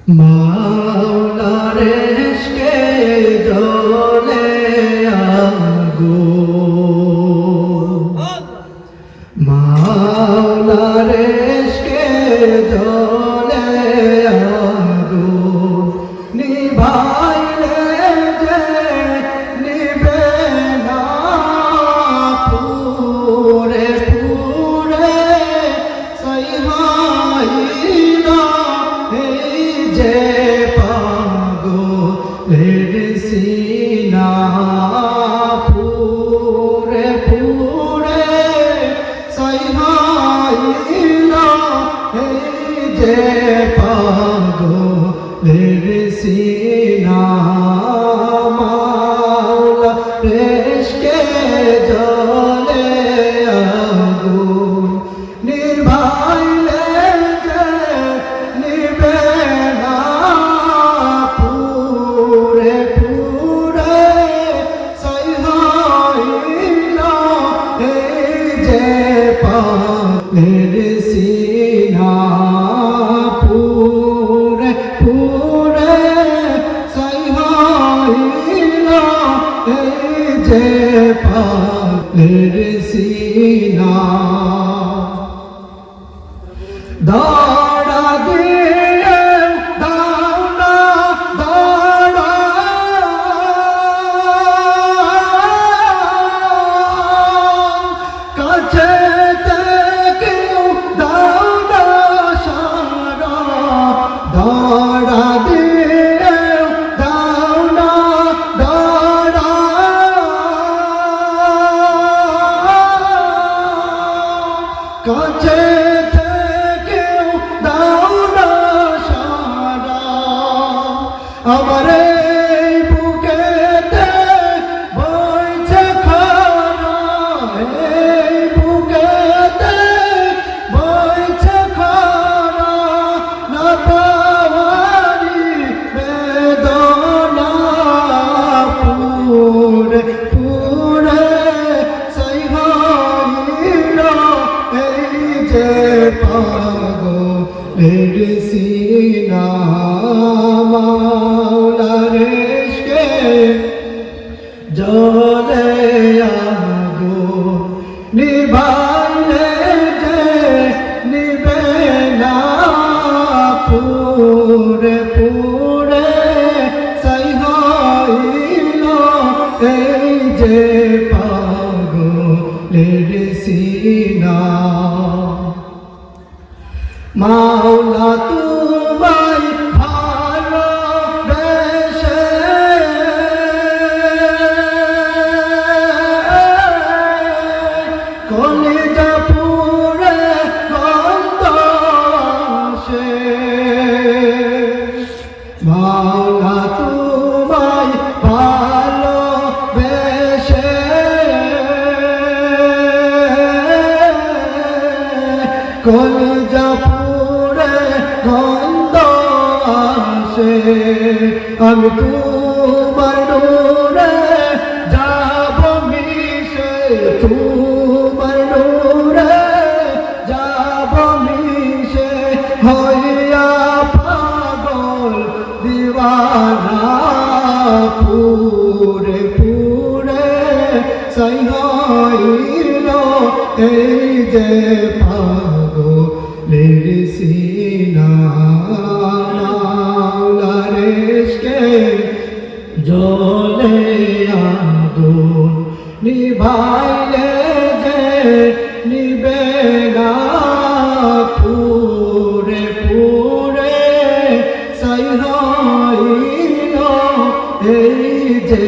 মাওলার ইশকে জ্বলে আগুন, মাওলার ইশকে জ্বলে আগুন, নিভাইলে যে নিবে না পুরে পুরে সইহাইলা এই যে পাগলের সিনা পুরে পুরে সইহাইলা এই যে পাগলের সিনা মাওলার ইশকে জ্বলে আগুন, নিভাইলে যে নিবে না পুরে পুরে সইহাইলা এই যে পাগলের সিনা পুরে পুরে সইহাইলা এই যে পাগলের সিনা দাঁড়া দিয়ে দাঁড়া দাঁড়া কাছে কেউ দাঁড়া সারা দাঁড়া দিয়ে দাঁড়া দাঁড়া কাছে আমার এই বুকেতে বইছে খারা, এই বুকেতে বইছে খারা, না পাওয়ারি বেদনা পুরে পুরে সইহাইলা এই যে পাগলের সিনা মাওলার ইশকে জ্বলে আগুন, নিভাইলে যে নিবে না পুরে পুরে সইহাইলা এই যে পাগলের সিনা মাওলা তোমায় ভালোবেসে কলিজা পুরে গন্ধ আসে, মাওলা তোমায় ভালোবেসে কলিজা পুরে গন্ধ আসে, আমি তোমার নূরে যাব মিশে, তোমার নূরে যাব মিশে হইয়া পাগল দিওয়ানা পুরে পুরে সইহাইলা এই যে পাগলের সিনা মাওলার ইশকে জ্বলে আগুন, নিভাইলে যে নিবে না পুরে পুরে সইহাইলা এই যে